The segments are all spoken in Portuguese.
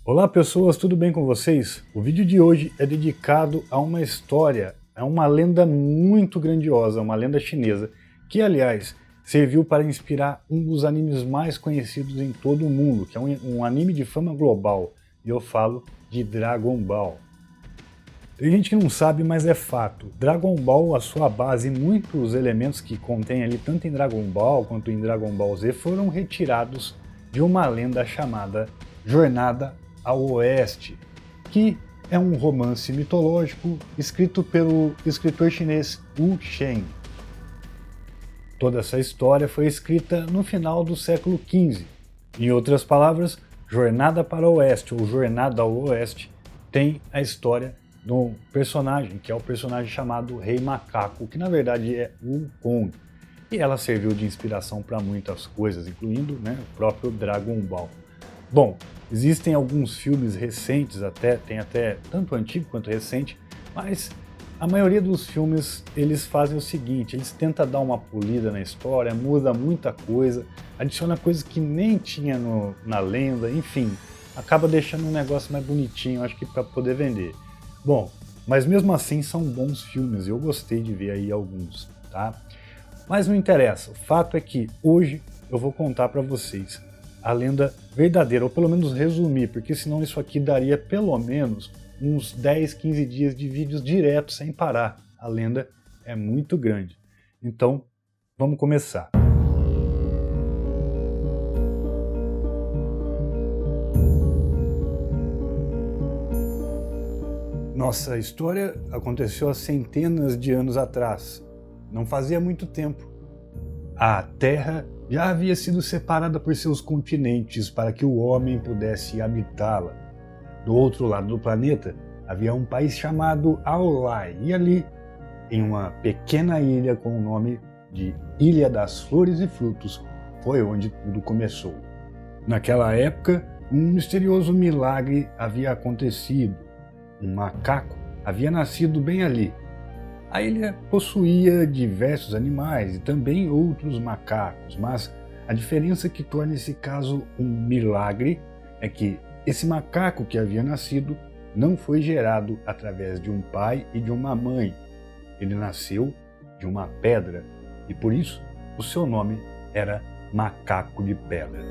Olá pessoas, tudo bem com vocês? O vídeo de hoje é dedicado a uma história, a uma lenda muito grandiosa, uma lenda chinesa, que aliás serviu para inspirar um dos animes mais conhecidos em todo o mundo, que é um anime de fama global, e eu falo de Dragon Ball. Tem gente que não sabe, mas é fato. Dragon Ball, a sua base, muitos elementos que contém ali, tanto em Dragon Ball quanto em Dragon Ball Z, foram retirados de uma lenda chamada Jornada ao Oeste, que é um romance mitológico escrito pelo escritor chinês Wu Shen. Toda essa história foi escrita no final do século XV. Em outras palavras, Jornada para o Oeste ou Jornada ao Oeste tem a história do personagem, que é o personagem chamado Rei Macaco, que na verdade é Wukong. E ela serviu de inspiração para muitas coisas, incluindo o próprio Dragon Ball. Bom, existem alguns filmes recentes tem até tanto antigo quanto recente, mas a maioria dos filmes eles fazem o seguinte, eles tentam dar uma polida na história, muda muita coisa, adiciona coisas que nem tinha na lenda, enfim, acaba deixando um negócio mais bonitinho, acho que para poder vender. Bom, mas mesmo assim são bons filmes, eu gostei de ver aí alguns, tá? Mas não interessa, o fato é que hoje eu vou contar para vocês a lenda verdadeira, ou pelo menos resumir, porque senão isso aqui daria pelo menos uns 10, 15 dias de vídeos diretos sem parar. A lenda é muito grande. Então, vamos começar. Nossa história aconteceu há centenas de anos atrás. Não fazia muito tempo. A Terra já havia sido separada por seus continentes para que o homem pudesse habitá-la. Do outro lado do planeta havia um país chamado Aulai, e ali, em uma pequena ilha com o nome de Ilha das Flores e Frutos, foi onde tudo começou. Naquela época, um misterioso milagre havia acontecido. Um macaco havia nascido bem ali. A ilha possuía diversos animais e também outros macacos, mas a diferença que torna esse caso um milagre é que esse macaco que havia nascido não foi gerado através de um pai e de uma mãe. Ele nasceu de uma pedra e por isso o seu nome era Macaco de Pedra.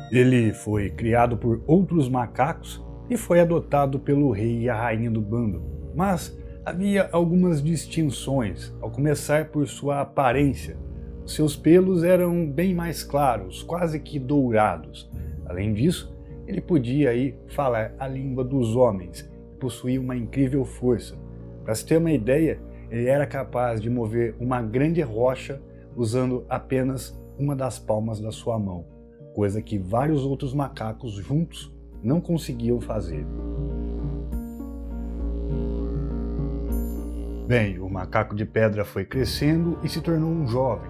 Ele foi criado por outros macacos e foi adotado pelo rei e a rainha do bando, mas havia algumas distinções, ao começar por sua aparência. Seus pelos eram bem mais claros, quase que dourados. Além disso, ele podia falar a língua dos homens e possuía uma incrível força. Para se ter uma ideia, ele era capaz de mover uma grande rocha usando apenas uma das palmas da sua mão, coisa que vários outros macacos juntos não conseguiam fazer. Bem, o macaco de pedra foi crescendo e se tornou um jovem.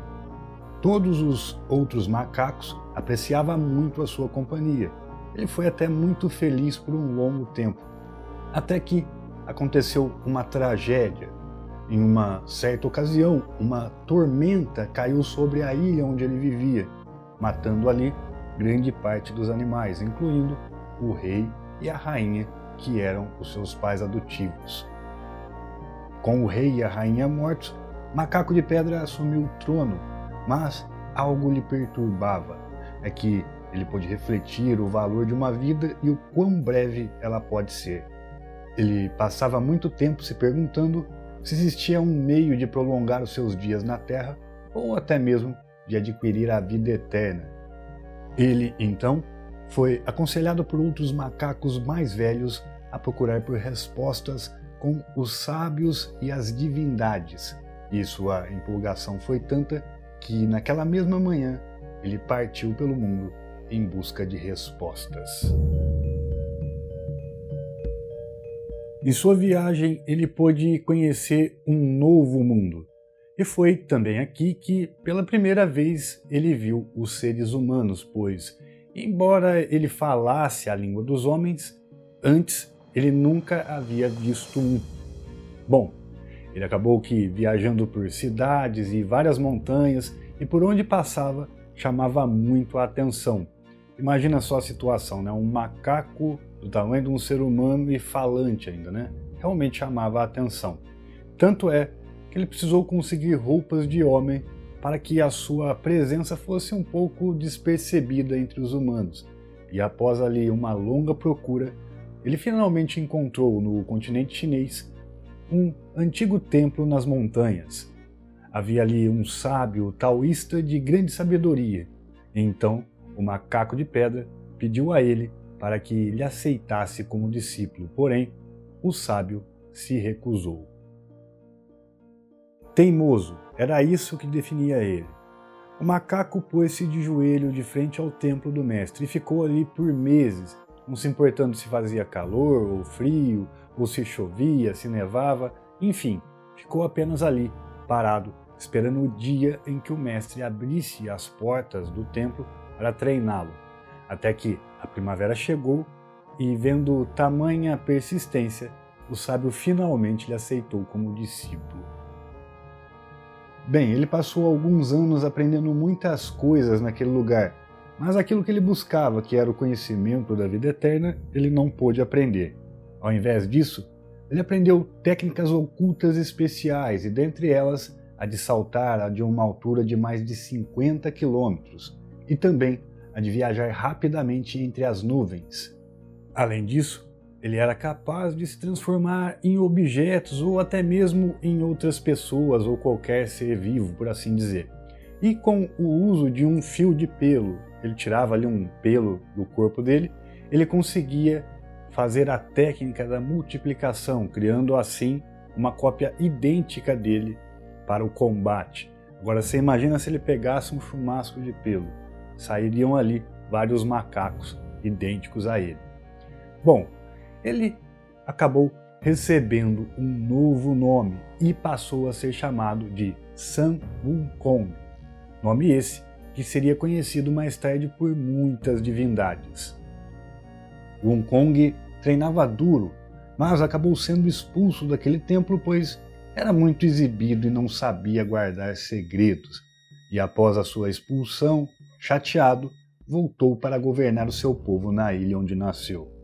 Todos os outros macacos apreciavam muito a sua companhia. Ele foi até muito feliz por um longo tempo, até que aconteceu uma tragédia. Em uma certa ocasião, uma tormenta caiu sobre a ilha onde ele vivia, matando ali grande parte dos animais, incluindo o rei e a rainha, que eram os seus pais adotivos. Com o rei e a rainha mortos, Macaco de Pedra assumiu o trono, mas algo lhe perturbava, é que ele pôde refletir o valor de uma vida e o quão breve ela pode ser. Ele passava muito tempo se perguntando se existia um meio de prolongar os seus dias na Terra ou até mesmo de adquirir a vida eterna. Ele, então, foi aconselhado por outros macacos mais velhos a procurar por respostas com os sábios e as divindades. E sua empolgação foi tanta que, naquela mesma manhã, ele partiu pelo mundo em busca de respostas. Em sua viagem, ele pôde conhecer um novo mundo. E foi também aqui que, pela primeira vez, ele viu os seres humanos, pois, embora ele falasse a língua dos homens, antes ele nunca havia visto um. Bom, ele acabou que viajando por cidades e várias montanhas, e por onde passava, chamava muito a atenção. Imagina só a situação, né? Um macaco do tamanho de um ser humano e falante ainda, né? Realmente chamava a atenção. Tanto é que ele precisou conseguir roupas de homem para que a sua presença fosse um pouco despercebida entre os humanos. E após ali uma longa procura, ele finalmente encontrou no continente chinês um antigo templo nas montanhas. Havia ali um sábio taoísta de grande sabedoria. Então, o macaco de pedra pediu a ele para que lhe aceitasse como discípulo, porém, o sábio se recusou. Teimoso, era isso que definia ele. O macaco pôs-se de joelho de frente ao templo do mestre e ficou ali por meses, não se importando se fazia calor ou frio, ou se chovia, se nevava, enfim, ficou apenas ali, parado, esperando o dia em que o mestre abrisse as portas do templo para treiná-lo, até que a primavera chegou e, vendo tamanha persistência, o sábio finalmente lhe aceitou como discípulo. Bem, ele passou alguns anos aprendendo muitas coisas naquele lugar, mas aquilo que ele buscava, que era o conhecimento da vida eterna, ele não pôde aprender. Ao invés disso, ele aprendeu técnicas ocultas especiais, e dentre elas a de saltar a de uma altura de mais de 50 quilômetros, e também a de viajar rapidamente entre as nuvens. Além disso, ele era capaz de se transformar em objetos ou até mesmo em outras pessoas ou qualquer ser vivo, por assim dizer. E com o uso de um fio de pelo, ele tirava ali um pelo do corpo dele, ele conseguia fazer a técnica da multiplicação, criando assim uma cópia idêntica dele para o combate. Agora você imagina se ele pegasse um chumasco de pelo, sairiam ali vários macacos idênticos a ele. Bom, ele acabou recebendo um novo nome e passou a ser chamado de Sun Wukong, nome esse que seria conhecido mais tarde por muitas divindades. Wukong treinava duro, mas acabou sendo expulso daquele templo pois era muito exibido e não sabia guardar segredos, e após a sua expulsão, chateado, voltou para governar o seu povo na ilha onde nasceu.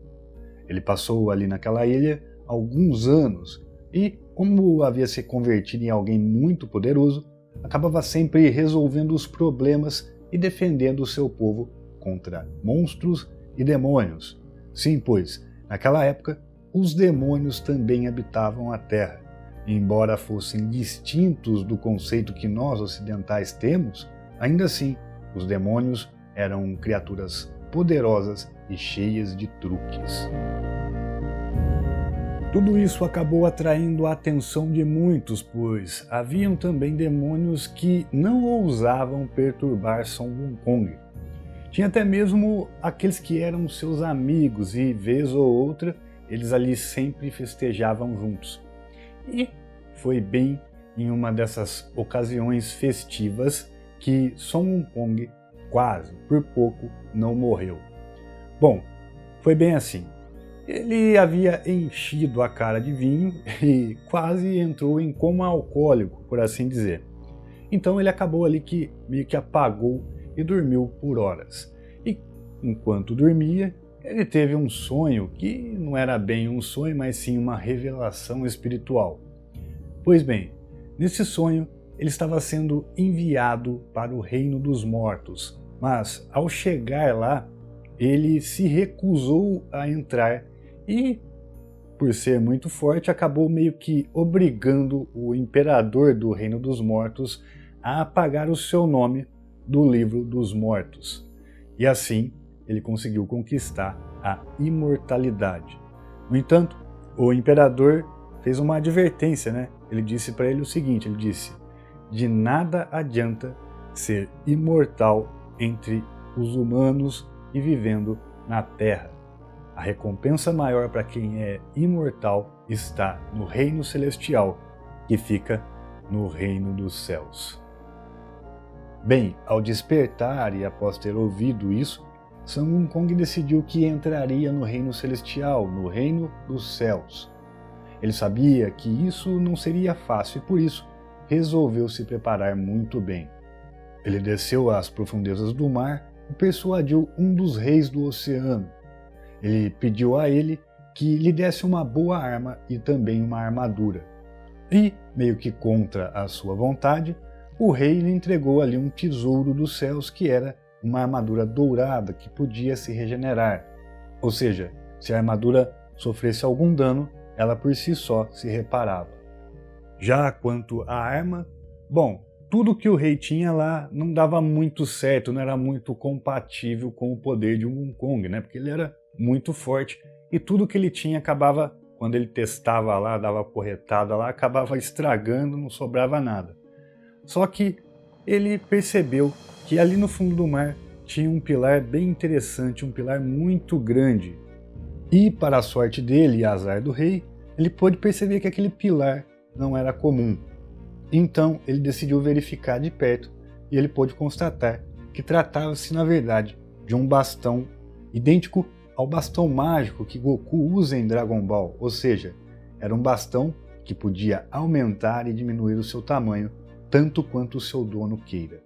Ele passou ali naquela ilha alguns anos e, como havia se convertido em alguém muito poderoso, acabava sempre resolvendo os problemas e defendendo o seu povo contra monstros e demônios. Sim, pois, naquela época, os demônios também habitavam a Terra. E, embora fossem distintos do conceito que nós ocidentais temos, ainda assim, os demônios eram criaturas poderosas e cheias de truques. Tudo isso acabou atraindo a atenção de muitos, pois haviam também demônios que não ousavam perturbar Sun Wukong. Tinha até mesmo aqueles que eram seus amigos e, vez ou outra, eles ali sempre festejavam juntos. E foi bem em uma dessas ocasiões festivas que Sun Wukong quase, por pouco, não morreu. Bom, foi bem assim. Ele havia enchido a cara de vinho e quase entrou em coma alcoólico, por assim dizer. Então ele acabou ali que meio que apagou e dormiu por horas. E enquanto dormia, ele teve um sonho que não era bem um sonho, mas sim uma revelação espiritual. Pois bem, nesse sonho ele estava sendo enviado para o reino dos mortos, mas ao chegar lá, ele se recusou a entrar e, por ser muito forte, acabou meio que obrigando o imperador do reino dos mortos a apagar o seu nome do livro dos mortos. E assim, ele conseguiu conquistar a imortalidade. No entanto, o imperador fez uma advertência, né? Ele disse para ele o seguinte, ele disse: de nada adianta ser imortal entre os humanos e vivendo na Terra. A recompensa maior para quem é imortal está no reino celestial, que fica no reino dos céus. Bem, ao despertar e após ter ouvido isso, Sun Wukong decidiu que entraria no reino celestial, no reino dos céus. Ele sabia que isso não seria fácil e por isso resolveu se preparar muito bem. Ele desceu às profundezas do mar e persuadiu um dos reis do oceano. Ele pediu a ele que lhe desse uma boa arma e também uma armadura. E, meio que contra a sua vontade, o rei lhe entregou ali um tesouro dos céus que era uma armadura dourada que podia se regenerar. Ou seja, se a armadura sofresse algum dano, ela por si só se reparava. Já quanto à arma, bom, tudo que o rei tinha lá não dava muito certo, não era muito compatível com o poder de um Wukong, né? Porque ele era muito forte e tudo que ele tinha acabava, quando ele testava lá, dava porretada lá, acabava estragando, não sobrava nada. Só que ele percebeu que ali no fundo do mar tinha um pilar bem interessante, um pilar muito grande. E para a sorte dele e azar do rei, ele pôde perceber que aquele pilar não era comum. Então ele decidiu verificar de perto e ele pôde constatar que tratava-se na verdade de um bastão idêntico ao bastão mágico que Goku usa em Dragon Ball, ou seja, era um bastão que podia aumentar e diminuir o seu tamanho tanto quanto o seu dono queira.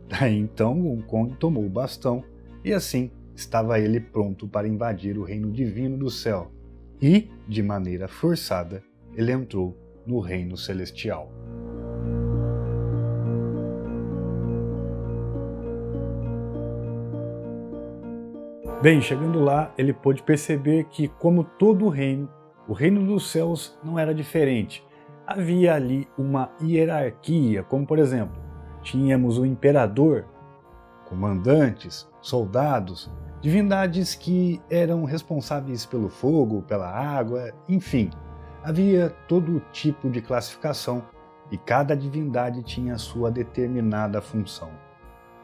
Daí então Wukong tomou o bastão e assim estava ele pronto para invadir o reino divino do céu e, de maneira forçada, ele entrou no reino celestial. Bem, chegando lá, ele pôde perceber que, como todo o reino dos céus não era diferente. Havia ali uma hierarquia, como por exemplo, tínhamos o imperador, comandantes, soldados, divindades que eram responsáveis pelo fogo, pela água, enfim. Havia todo tipo de classificação e cada divindade tinha sua determinada função.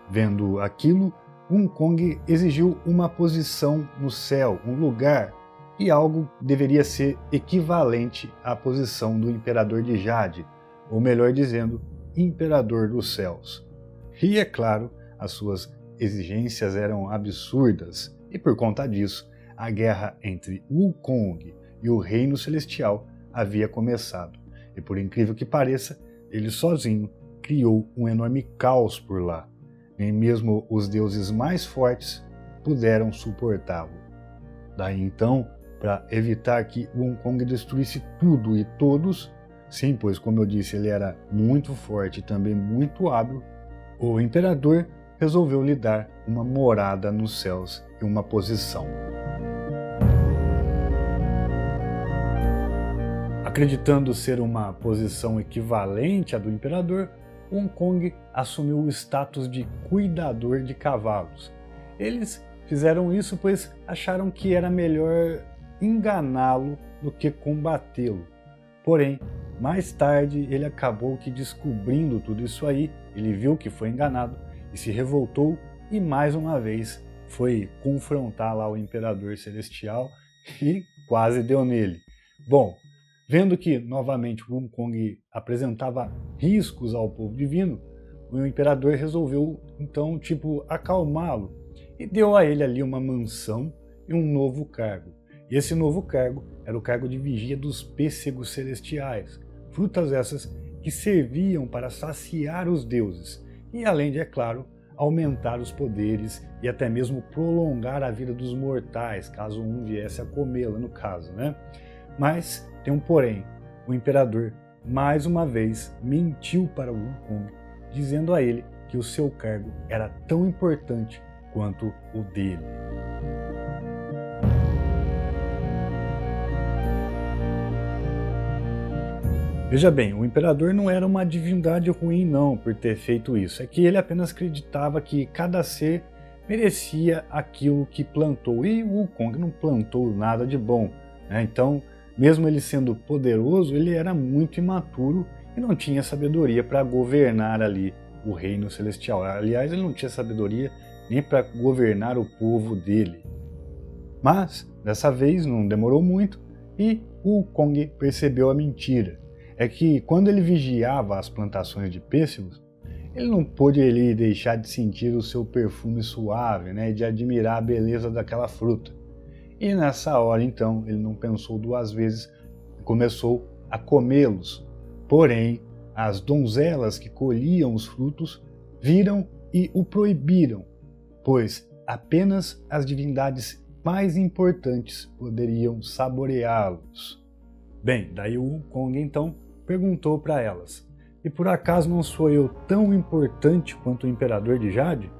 Vendo aquilo, Wukong exigiu uma posição no céu, um lugar, e algo deveria ser equivalente à posição do Imperador de Jade, ou melhor dizendo, Imperador dos Céus. E é claro, as suas exigências eram absurdas, e por conta disso, a guerra entre Wukong e o Reino Celestial havia começado. E por incrível que pareça, ele sozinho criou um enorme caos por lá. Nem mesmo os deuses mais fortes puderam suportá-lo. Daí então, para evitar que Wukong destruísse tudo e todos, sim, pois como eu disse, ele era muito forte e também muito hábil, o imperador resolveu lhe dar uma morada nos céus e uma posição. Acreditando ser uma posição equivalente à do imperador, Wukong assumiu o status de cuidador de cavalos. Eles fizeram isso pois acharam que era melhor enganá-lo do que combatê-lo. Porém, mais tarde ele acabou que descobrindo tudo isso aí, ele viu que foi enganado e se revoltou e mais uma vez foi confrontar lá o Imperador Celestial e quase deu nele. Bom, vendo que novamente o Wukong apresentava riscos ao povo divino, o imperador resolveu então acalmá-lo e deu a ele ali uma mansão e um novo cargo. E esse novo cargo era o cargo de vigia dos pêssegos celestiais, frutas essas que serviam para saciar os deuses e além de, é claro, aumentar os poderes e até mesmo prolongar a vida dos mortais, caso um viesse a comê-la no caso, né? Mas tem um porém, o imperador mais uma vez mentiu para o Wukong, dizendo a ele que o seu cargo era tão importante quanto o dele. Veja bem, o imperador não era uma divindade ruim não por ter feito isso, é que ele apenas acreditava que cada ser merecia aquilo que plantou, e o Wukong não plantou nada de bom, né? Então, mesmo ele sendo poderoso, ele era muito imaturo e não tinha sabedoria para governar ali o reino celestial. Aliás, ele não tinha sabedoria nem para governar o povo dele. Mas, dessa vez, não demorou muito e o Wukong percebeu a mentira. É que quando ele vigiava as plantações de pêssegos, ele não pôde ali deixar de sentir o seu perfume suave, né, e de admirar a beleza daquela fruta. E nessa hora, então, ele não pensou duas vezes e começou a comê-los. Porém, as donzelas que colhiam os frutos viram e o proibiram, pois apenas as divindades mais importantes poderiam saboreá-los. Bem, daí o Wukong então perguntou para elas: e por acaso não sou eu tão importante quanto o Imperador de Jade?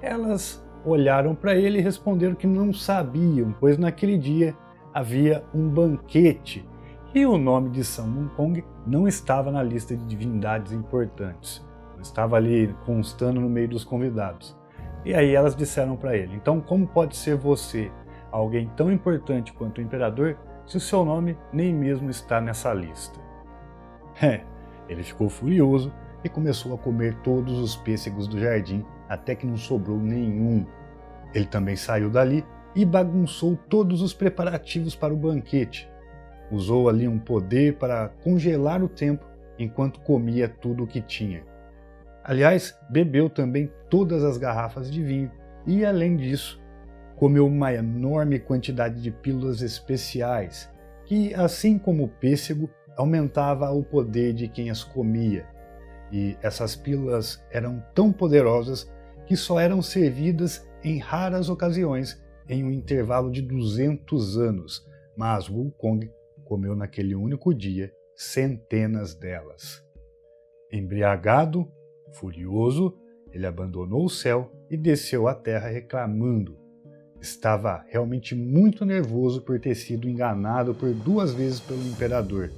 Elas olharam para ele e responderam que não sabiam, pois naquele dia havia um banquete e o nome de Sun Wukong não estava na lista de divindades importantes. Estava ali constando no meio dos convidados. E aí elas disseram para ele: então como pode ser você alguém tão importante quanto o Imperador se o seu nome nem mesmo está nessa lista? Ele ficou furioso e começou a comer todos os pêssegos do jardim até que não sobrou nenhum. Ele também saiu dali e bagunçou todos os preparativos para o banquete. Usou ali um poder para congelar o tempo enquanto comia tudo o que tinha. Aliás, bebeu também todas as garrafas de vinho e, além disso, comeu uma enorme quantidade de pílulas especiais, que, assim como o pêssego, aumentava o poder de quem as comia. E essas pílulas eram tão poderosas que só eram servidas em raras ocasiões, em um intervalo de 200 anos, mas Wukong comeu naquele único dia centenas delas. Embriagado, furioso, ele abandonou o céu e desceu à terra reclamando. Estava realmente muito nervoso por ter sido enganado por 2 vezes pelo imperador.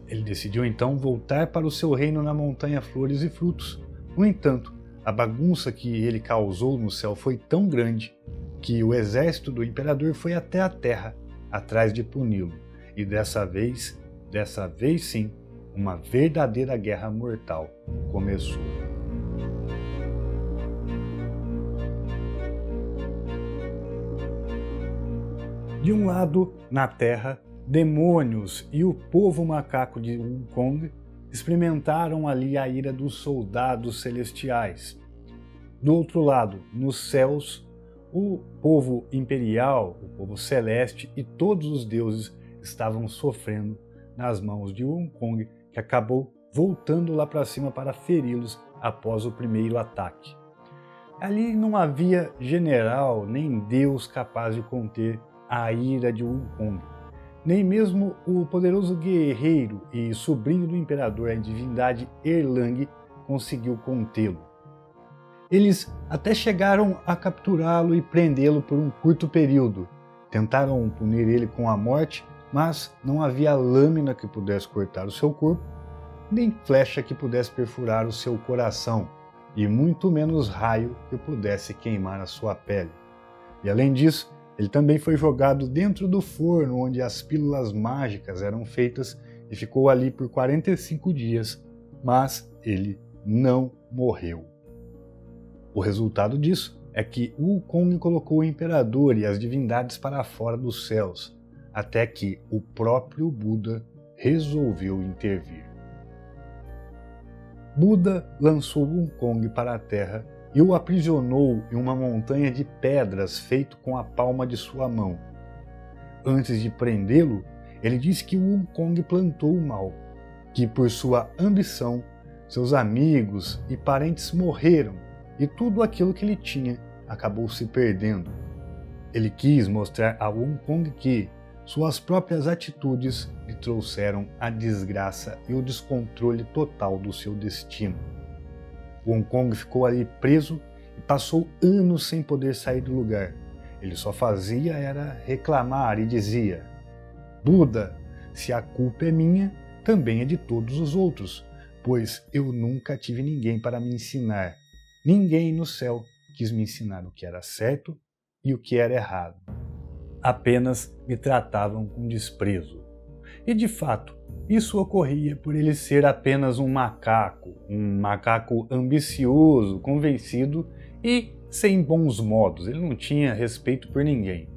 Ele decidiu então voltar para o seu reino na montanha Flores e Frutos. No entanto, a bagunça que ele causou no céu foi tão grande que o exército do imperador foi até a terra, atrás de puni-lo. E dessa vez sim, uma verdadeira guerra mortal começou. De um lado, na Terra, demônios e o povo macaco de Wukong experimentaram ali a ira dos soldados celestiais. Do outro lado, nos céus, o povo imperial, o povo celeste e todos os deuses estavam sofrendo nas mãos de Wukong, que acabou voltando lá para cima para feri-los após o primeiro ataque. Ali não havia general nem deus capaz de conter a ira de Wukong. Nem mesmo o poderoso guerreiro e sobrinho do imperador, a divindade Erlang, conseguiu contê-lo. Eles até chegaram a capturá-lo e prendê-lo por um curto período. Tentaram punir ele com a morte, mas não havia lâmina que pudesse cortar o seu corpo, nem flecha que pudesse perfurar o seu coração, e muito menos raio que pudesse queimar a sua pele. E além disso, ele também foi jogado dentro do forno onde as pílulas mágicas eram feitas e ficou ali por 45 dias, mas ele não morreu. O resultado disso é que Wukong colocou o imperador e as divindades para fora dos céus, até que o próprio Buda resolveu intervir. Buda lançou Wukong para a terra e o aprisionou em uma montanha de pedras feito com a palma de sua mão. Antes de prendê-lo, ele disse que Wukong plantou o mal, que por sua ambição, seus amigos e parentes morreram e tudo aquilo que ele tinha acabou se perdendo. Ele quis mostrar a Wukong que suas próprias atitudes lhe trouxeram a desgraça e o descontrole total do seu destino. Wukong ficou ali preso e passou anos sem poder sair do lugar. Ele só fazia era reclamar e dizia: Buda, se a culpa é minha, também é de todos os outros, pois eu nunca tive ninguém para me ensinar. Ninguém no céu quis me ensinar o que era certo e o que era errado. Apenas me tratavam com desprezo. E de fato, isso ocorria por ele ser apenas um macaco ambicioso, convencido e sem bons modos. Ele não tinha respeito por ninguém.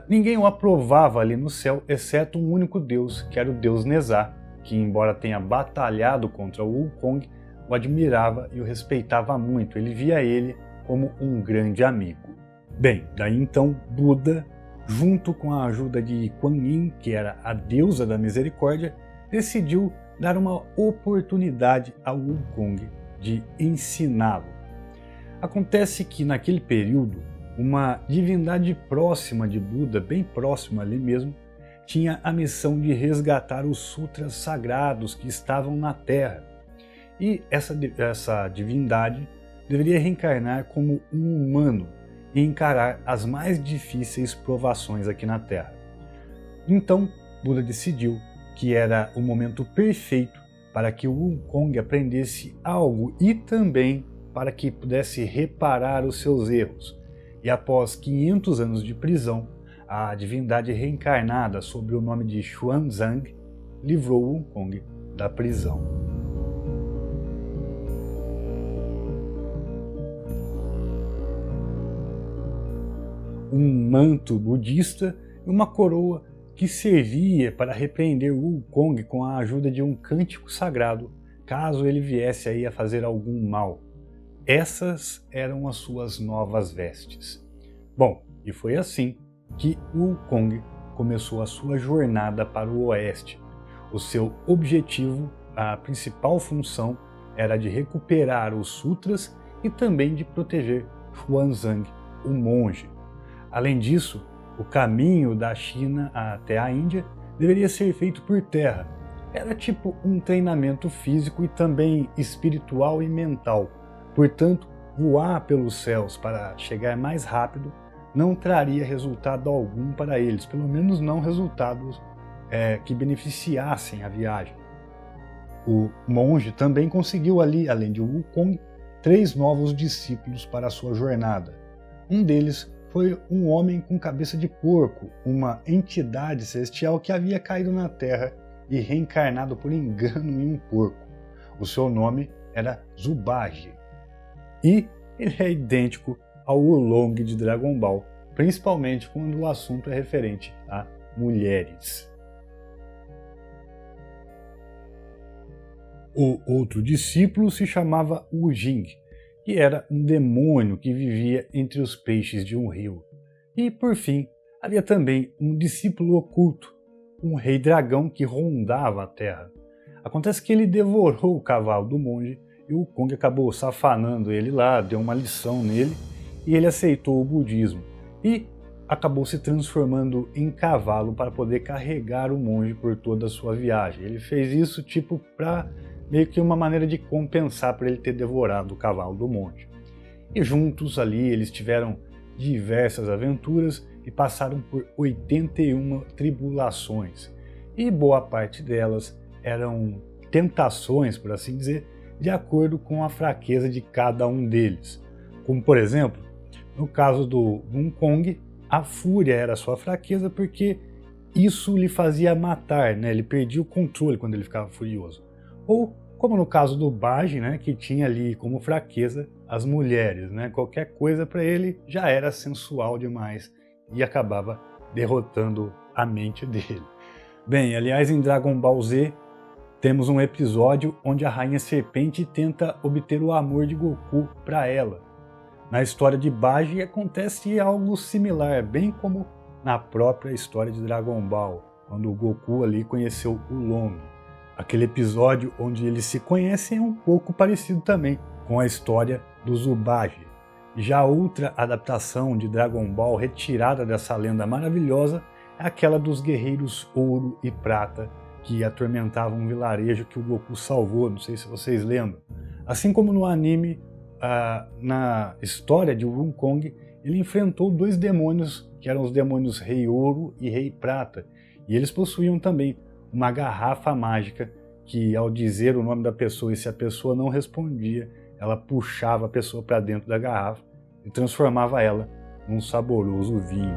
Ninguém o aprovava ali no céu, exceto um único deus, que era o deus Nezha, que embora tenha batalhado contra o Wukong, o admirava e o respeitava muito. Ele via ele como um grande amigo. Bem, daí então Buda, junto com a ajuda de Kuan Yin, que era a deusa da misericórdia, decidiu dar uma oportunidade ao Wukong de ensiná-lo. Acontece que naquele período, uma divindade próxima de Buda, bem próxima ali mesmo, tinha a missão de resgatar os sutras sagrados que estavam na Terra. E essa divindade deveria reencarnar como um humano e encarar as mais difíceis provações aqui na Terra. Então, Buda decidiu que era o momento perfeito para que o Wukong aprendesse algo e também para que pudesse reparar os seus erros. E após 500 anos de prisão, a divindade reencarnada sob o nome de Xuanzang livrou Wukong da prisão. Um manto budista e uma coroa que servia para repreender Wukong com a ajuda de um cântico sagrado, caso ele viesse aí a fazer algum mal. Essas eram as suas novas vestes. Bom, e foi assim que Wukong começou a sua jornada para o oeste. O seu objetivo, a principal função, era de recuperar os sutras e também de proteger Xuanzang, o monge. Além disso, o caminho da China até a Índia deveria ser feito por terra. Era tipo um treinamento físico e também espiritual e mental. Portanto, voar pelos céus para chegar mais rápido não traria resultado algum para eles, pelo menos não resultados que beneficiassem a viagem. O monge também conseguiu ali, além de Wukong, 3 novos discípulos para a sua jornada. Um deles foi um homem com cabeça de porco, uma entidade celestial que havia caído na Terra e reencarnado por engano em um porco. O seu nome era Zubaji. E ele é idêntico ao Oolong de Dragon Ball, principalmente quando o assunto é referente a mulheres. O outro discípulo se chamava Wu Jing, que era um demônio que vivia entre os peixes de um rio. E, por fim, havia também um discípulo oculto, um rei dragão que rondava a terra. Acontece que ele devorou o cavalo do monge e o Wukong acabou safanando ele lá, deu uma lição nele e ele aceitou o budismo e acabou se transformando em cavalo para poder carregar o monge por toda a sua viagem. Ele fez isso tipo para meio que uma maneira de compensar por ele ter devorado o cavalo do monge. E juntos ali eles tiveram diversas aventuras e passaram por 81 tribulações. E boa parte delas eram tentações, por assim dizer, de acordo com a fraqueza de cada um deles. Como, por exemplo, no caso do Wukong, a fúria era a sua fraqueza porque isso lhe fazia matar, né? Ele perdia o controle quando ele ficava furioso. Ou, como no caso do Baji, né, que tinha ali como fraqueza as mulheres, né? Qualquer coisa para ele já era sensual demais e acabava derrotando a mente dele. Bem, aliás, em Dragon Ball Z, temos um episódio onde a Rainha Serpente tenta obter o amor de Goku para ela. Na história de Baji acontece algo similar, bem como na própria história de Dragon Ball, quando o Goku ali conheceu o Long. Aquele episódio onde eles se conhecem é um pouco parecido também com a história do Zubaji. Já outra adaptação de Dragon Ball retirada dessa lenda maravilhosa é aquela dos guerreiros Ouro e Prata, que atormentavam um vilarejo que o Goku salvou, não sei se vocês lembram. Assim como no anime, na história de Wukong, ele enfrentou 2 demônios, que eram os demônios Rei Ouro e Rei Prata, e eles possuíam também uma garrafa mágica que, ao dizer o nome da pessoa e se a pessoa não respondia, ela puxava a pessoa para dentro da garrafa e transformava ela num saboroso vinho.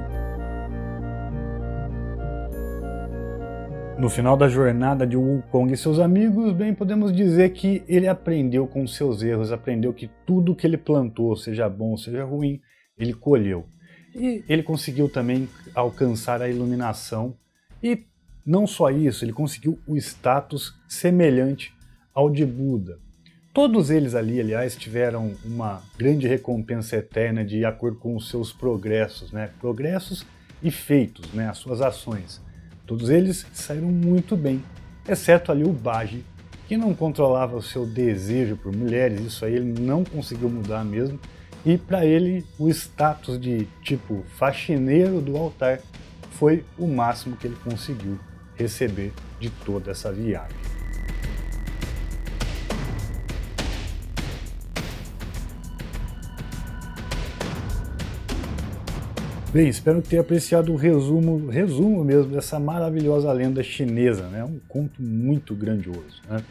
No final da jornada de Wukong e seus amigos, bem, podemos dizer que ele aprendeu com seus erros, aprendeu que tudo que ele plantou, seja bom, seja ruim, ele colheu. E ele conseguiu também alcançar a iluminação e não só isso, ele conseguiu o status semelhante ao de Buda. Todos eles ali, aliás, tiveram uma grande recompensa eterna de acordo com os seus progressos, né? Progressos e feitos, né? As suas ações. Todos eles saíram muito bem, exceto ali o Baji, que não controlava o seu desejo por mulheres, isso aí ele não conseguiu mudar mesmo, e para ele o status de tipo faxineiro do altar foi o máximo que ele conseguiu receber de toda essa viagem. Bem, espero que tenha apreciado o resumo mesmo dessa maravilhosa lenda chinesa, né? Um conto muito grandioso, né?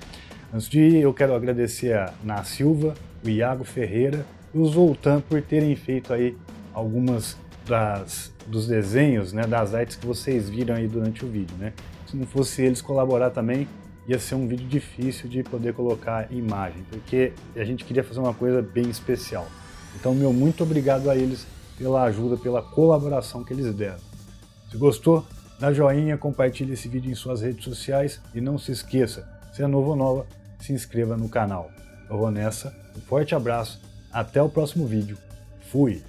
Antes de ir, eu quero agradecer a Na Silva, o Iago Ferreira e o Zoltan por terem feito aí algumas dos desenhos, né, das artes que vocês viram aí durante o vídeo, né? Se não fosse eles colaborar também, ia ser um vídeo difícil de poder colocar imagem, porque a gente queria fazer uma coisa bem especial. Então, meu muito obrigado a eles pela ajuda, pela colaboração que eles deram. Se gostou, dá joinha, compartilhe esse vídeo em suas redes sociais e não se esqueça, se é novo ou nova, se inscreva no canal. Eu vou nessa, um forte abraço, até o próximo vídeo, fui!